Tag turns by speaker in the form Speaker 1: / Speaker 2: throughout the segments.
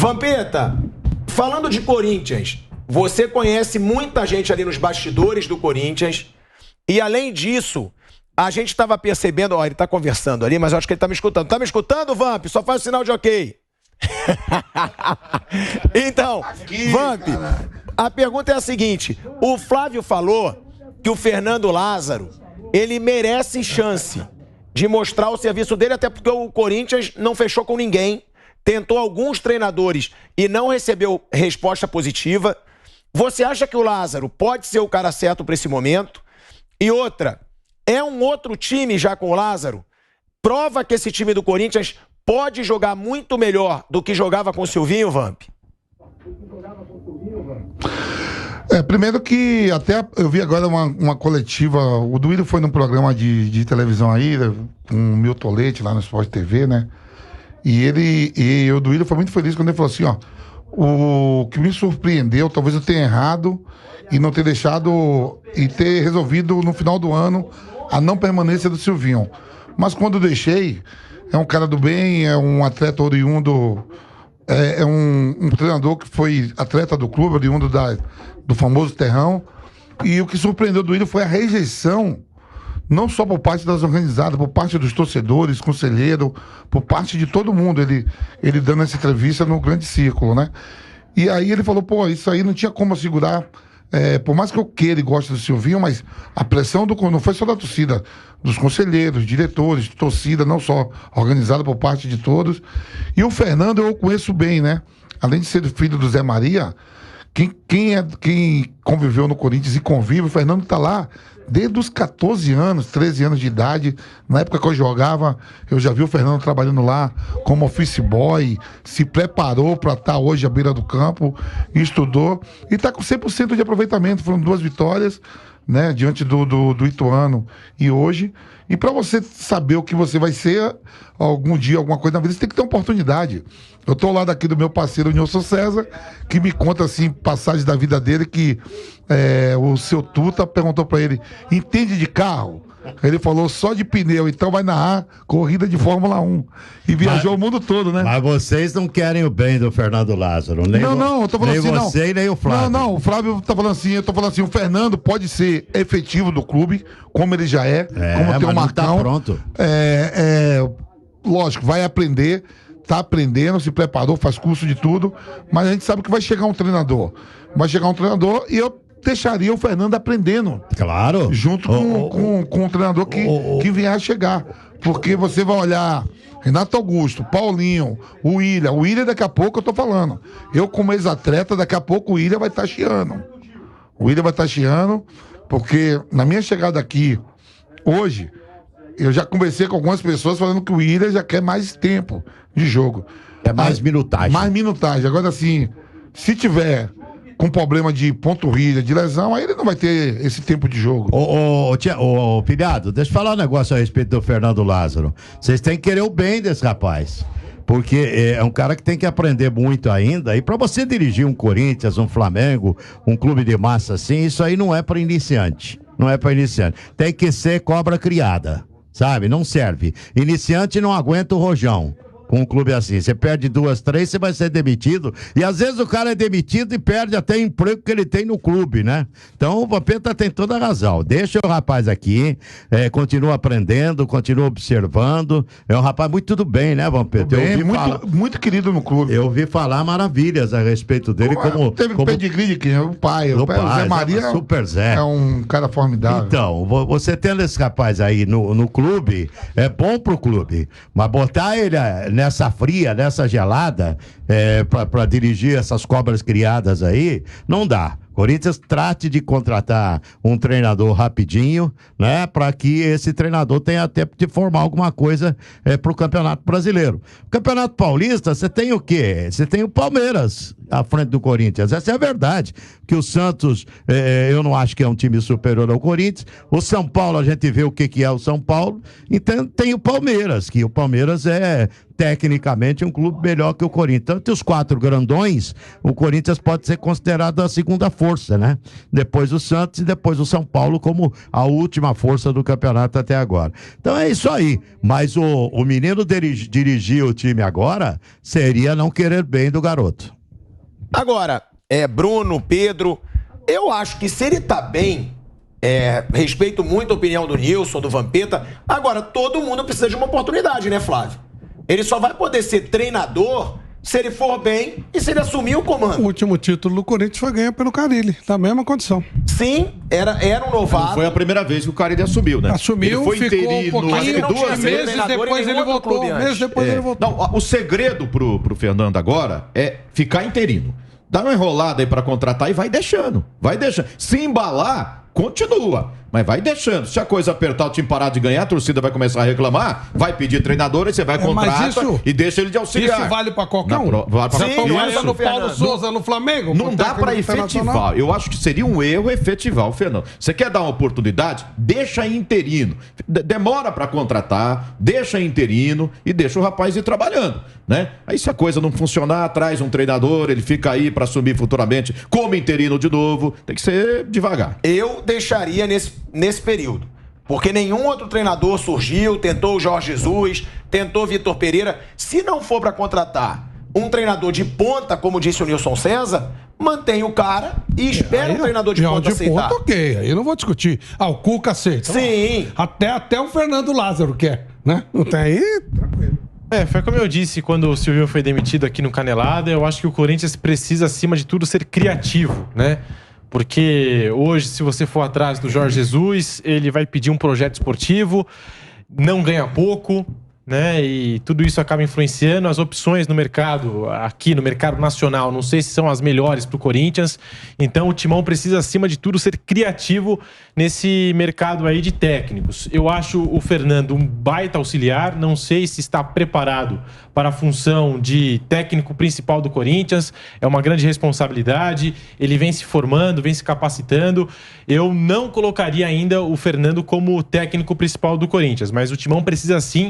Speaker 1: Vampeta, falando de Corinthians, você conhece muita gente ali nos bastidores do Corinthians e, além disso, a gente estava percebendo... Ó, ele está conversando ali, mas eu acho que ele está me escutando. Tá me escutando, Vamp? Só faz o sinal de ok. Então, Vamp, a pergunta é a seguinte. O Flávio falou que o Fernando Lázaro, ele merece chance de mostrar o serviço dele, até porque o Corinthians não fechou com ninguém, tentou alguns treinadores e não recebeu resposta positiva. Você acha que o Lázaro pode ser o cara certo para esse momento? E outra, é um outro time já com o Lázaro? Prova que esse time do Corinthians pode jogar muito melhor do que jogava com o Silvinho, Vamp?
Speaker 2: Primeiro que até eu vi agora uma coletiva, o Duílio foi num programa de televisão aí, com o Milton Leite lá no Sport TV, né? E o Duílio foi muito feliz quando ele falou assim, ó, o que me surpreendeu, talvez eu tenha errado e não ter deixado e ter resolvido no final do ano a não permanência do Silvinho. Mas quando eu deixei, é um cara do bem, é um atleta oriundo, é um treinador que foi atleta do clube, oriundo do famoso Terrão. E o que surpreendeu do Duílio foi a rejeição, não só por parte das organizadas, por parte dos torcedores, conselheiro, por parte de todo mundo, ele dando essa entrevista no grande círculo, né? E aí ele falou, pô, isso aí não tinha como segurar, por mais que eu queira e goste do Silvinho, mas a pressão não foi só da torcida, dos conselheiros, diretores, torcida, não só organizada por parte de todos. E o Fernando eu conheço bem, né? Além de ser filho do Zé Maria, quem conviveu no Corinthians e convive, o Fernando tá lá desde os 14 anos, 13 anos de idade. Na época que eu jogava, eu já vi o Fernando trabalhando lá como office boy, se preparou para estar hoje à beira do campo, estudou e está com 100% de aproveitamento. Foram 2 vitórias, né, diante do Ituano e hoje. E para você saber o que você vai ser algum dia, alguma coisa na vida, você tem que ter oportunidade. Eu tô lá daqui do meu parceiro Nilson César, que me conta assim, passagens da vida dele, que o seu Tuta perguntou para ele, entende de carro? Ele falou só de pneu, então vai narrar corrida de Fórmula 1. E viajou o mundo todo, né?
Speaker 3: Mas vocês não querem o bem do Fernando Lázaro, nem
Speaker 2: não, eu tô falando
Speaker 3: nem
Speaker 2: assim,
Speaker 3: você e nem o Flávio.
Speaker 2: Não, o Flávio tá falando assim, eu tô falando assim, o Fernando pode ser efetivo do clube, como ele já como tem o Marcão.
Speaker 3: Tá pronto.
Speaker 2: Lógico, vai aprender, tá aprendendo, se preparou, faz curso de tudo, mas a gente sabe que vai chegar um treinador. Vai chegar um treinador e eu deixaria o Fernando aprendendo.
Speaker 3: Claro.
Speaker 2: Junto com o treinador que vier a chegar. Porque você vai olhar Renato Augusto, Paulinho, o William daqui a pouco eu tô falando. Eu como ex-atleta, daqui a pouco o William vai estar chiando. O William vai estar chiando, porque na minha chegada aqui, hoje, eu já conversei com algumas pessoas falando que o William já quer mais tempo de jogo.
Speaker 3: É mais minutagem.
Speaker 2: Mais minutagem. Agora, assim, se tiver com problema de panturrilha, de lesão, aí ele não vai ter esse tempo de jogo.
Speaker 3: Ô, Pilhado, deixa eu falar um negócio a respeito do Fernando Lázaro. Vocês têm que querer o bem desse rapaz. Porque é um cara que tem que aprender muito ainda. E para você dirigir um Corinthians, um Flamengo, um clube de massa assim, isso aí não é para iniciante. Não é para iniciante. Tem que ser cobra criada, sabe? Não serve. Iniciante não aguenta o rojão. Com um clube assim, você perde 2, 3, você vai ser demitido, e às vezes o cara é demitido e perde até o emprego que ele tem no clube, né? Então o Vampeta tem toda a razão, deixa o rapaz aqui, continua aprendendo, continua observando, é um rapaz muito do bem, né, Vampeta?
Speaker 2: Muito querido no clube.
Speaker 3: Eu ouvi falar maravilhas a respeito dele,
Speaker 2: teve pedigree de quem? O pai, o Zé Maria
Speaker 3: Super Zé.
Speaker 2: É um cara formidável.
Speaker 3: Então, você tendo esse rapaz aí no clube, é bom pro clube, mas botar ele nessa fria, nessa gelada, para dirigir essas cobras criadas aí, não dá. Corinthians trate de contratar um treinador rapidinho, né, para que esse treinador tenha tempo de formar alguma coisa pro Campeonato Brasileiro. Campeonato Paulista, você tem o quê? Você tem o Palmeiras à frente do Corinthians. Essa é a verdade. Que o Santos, eu não acho que é um time superior ao Corinthians. O São Paulo, a gente vê o que é o São Paulo. Então tem o Palmeiras, que o Palmeiras tecnicamente, um clube melhor que o Corinthians. Entre os 4 grandões, o Corinthians pode ser considerado a segunda força, né? Depois o Santos e depois o São Paulo como a última força do campeonato até agora. Então é isso aí. Mas o menino dirigir o time agora seria não querer bem do garoto.
Speaker 1: Agora, Bruno, Pedro, eu acho que se ele tá bem, respeito muito a opinião do Nilson, do Vampeta, agora todo mundo precisa de uma oportunidade, né, Flávio? Ele só vai poder ser treinador se ele for bem e se ele assumir o comando.
Speaker 4: O último título do Corinthians foi ganho pelo Carille, na mesma condição.
Speaker 1: Sim, era um novato.
Speaker 5: Não foi a primeira vez que o Carille assumiu, né?
Speaker 4: Assumiu,
Speaker 5: ele foi
Speaker 4: ficou
Speaker 5: interino,
Speaker 4: um pouquinho,
Speaker 5: duas vezes.
Speaker 4: Meses depois ele voltou. Meses depois ele voltou.
Speaker 5: Não, o segredo pro Fernando agora é ficar interino. Dá uma enrolada aí pra contratar e vai deixando. Vai deixando. Se embalar, continua. Mas vai deixando. Se a coisa apertar, o time parar de ganhar, a torcida vai começar a reclamar, vai pedir treinador, aí você vai contratar e deixa ele de auxiliar.
Speaker 4: Isso vale pra qualquer um?
Speaker 5: Vale pra
Speaker 4: Sim,
Speaker 5: isso.
Speaker 4: no Paulo Souza no Flamengo?
Speaker 5: Não dá pra efetivar. Eu acho que seria um erro efetivar o Fernando. Você quer dar uma oportunidade? Deixa interino. Demora pra contratar, deixa interino e deixa o rapaz ir trabalhando, né? Aí se a coisa não funcionar, traz um treinador, ele fica aí pra assumir futuramente como interino de novo. Tem que ser devagar.
Speaker 1: Eu deixaria nesse período. Porque nenhum outro treinador surgiu, tentou o Jorge Jesus, tentou Vitor Pereira. Se não for para contratar um treinador de ponta, como disse o Nilson César, mantém o cara e espera o treinador de ponta aceitar.
Speaker 4: Ponta, ok, aí eu não vou discutir. O Cuca aceita.
Speaker 1: Sim.
Speaker 4: Até o Fernando Lázaro quer, né? Não tem aí, tranquilo.
Speaker 6: Foi como eu disse quando o Silvinho foi demitido aqui no Canelada, eu acho que o Corinthians precisa, acima de tudo, ser criativo, né? Porque hoje, se você for atrás do Jorge Jesus, ele vai pedir um projeto esportivo, não ganha pouco, né? E tudo isso acaba influenciando as opções no mercado, aqui no mercado nacional. Não sei se são as melhores para o Corinthians. Então o Timão precisa, acima de tudo, ser criativo nesse mercado aí de técnicos. Eu acho o Fernando um baita auxiliar. Não sei se está preparado para a função de técnico principal do Corinthians. É uma grande responsabilidade. Ele vem se formando, vem se capacitando. Eu não colocaria ainda o Fernando como técnico principal do Corinthians, mas o Timão precisa sim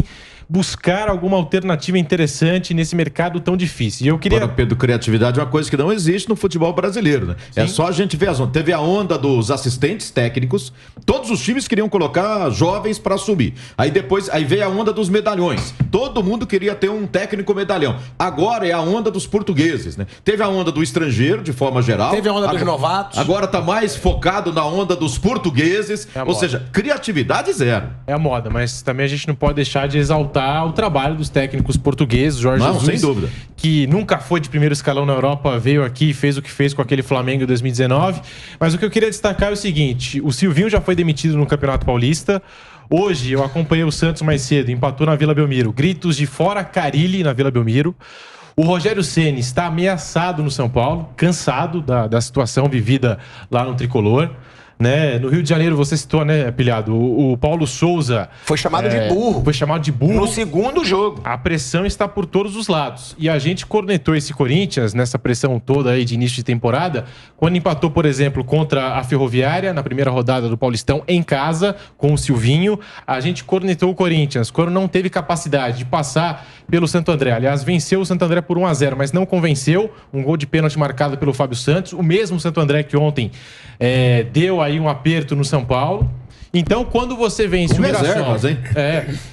Speaker 6: buscar alguma alternativa interessante nesse mercado tão difícil. E eu queria...
Speaker 5: Agora, Pedro, criatividade é uma coisa que não existe no futebol brasileiro, né? Sim. É só a gente ver as ondas. Teve a onda dos assistentes técnicos, todos os times queriam colocar jovens para assumir. Aí depois, veio a onda dos medalhões. Todo mundo queria ter um técnico medalhão. Agora é a onda dos portugueses, né? Teve a onda do estrangeiro, de forma geral.
Speaker 1: Teve a onda dos novatos.
Speaker 5: Agora tá mais focado na onda dos portugueses. Ou seja, criatividade zero.
Speaker 6: É a moda, mas também a gente não pode deixar de exaltar o trabalho dos técnicos portugueses, Jorge Jesus,
Speaker 5: sem dúvida,
Speaker 6: que nunca foi de primeiro escalão na Europa, veio aqui e fez o que fez com aquele Flamengo em 2019. Mas o que eu queria destacar é o seguinte: o Silvinho já foi demitido no Campeonato Paulista. Hoje eu acompanhei o Santos mais cedo, empatou na Vila Belmiro. Gritos de fora Carille na Vila Belmiro. O Rogério Ceni está ameaçado no São Paulo, cansado da situação vivida lá no Tricolor. Né? No Rio de Janeiro, você citou, né, Pilhado? O Paulo Souza...
Speaker 1: Foi chamado de burro.
Speaker 6: Foi chamado de burro.
Speaker 1: No segundo jogo.
Speaker 6: A pressão está por todos os lados. E a gente cornetou esse Corinthians nessa pressão toda aí de início de temporada, quando empatou, por exemplo, contra a Ferroviária, na primeira rodada do Paulistão, em casa, com o Silvinho. A gente cornetou o Corinthians quando não teve capacidade de passar pelo Santo André. Aliás, venceu o Santo André por 1-0, mas não convenceu. Um gol de pênalti marcado pelo Fábio Santos. O mesmo Santo André que ontem deu aí um aperto no São Paulo. Então, quando você vence o Mirassol...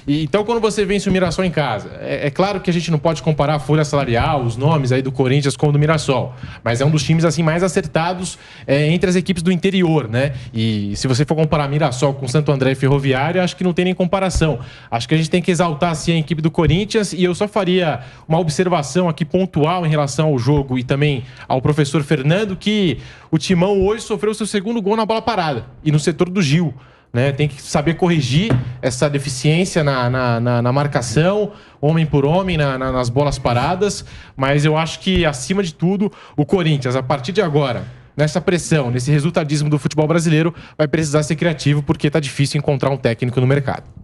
Speaker 6: Então, quando você vence o Mirassol em casa, é claro que a gente não pode comparar a folha salarial, os nomes aí do Corinthians com o do Mirassol, mas é um dos times assim mais acertados entre as equipes do interior, né? E se você for comparar Mirassol com Santo André e Ferroviária, acho que não tem nem comparação. Acho que a gente tem que exaltar assim a equipe do Corinthians, e eu só faria uma observação aqui pontual em relação ao jogo e também ao professor Fernando, que o Timão hoje sofreu seu segundo gol na bola parada e no setor do Gil. Né? Tem que saber corrigir essa deficiência na marcação, homem por homem, nas bolas paradas. Mas eu acho que, acima de tudo, o Corinthians, a partir de agora, nessa pressão, nesse resultadismo do futebol brasileiro, vai precisar ser criativo, porque está difícil encontrar um técnico no mercado.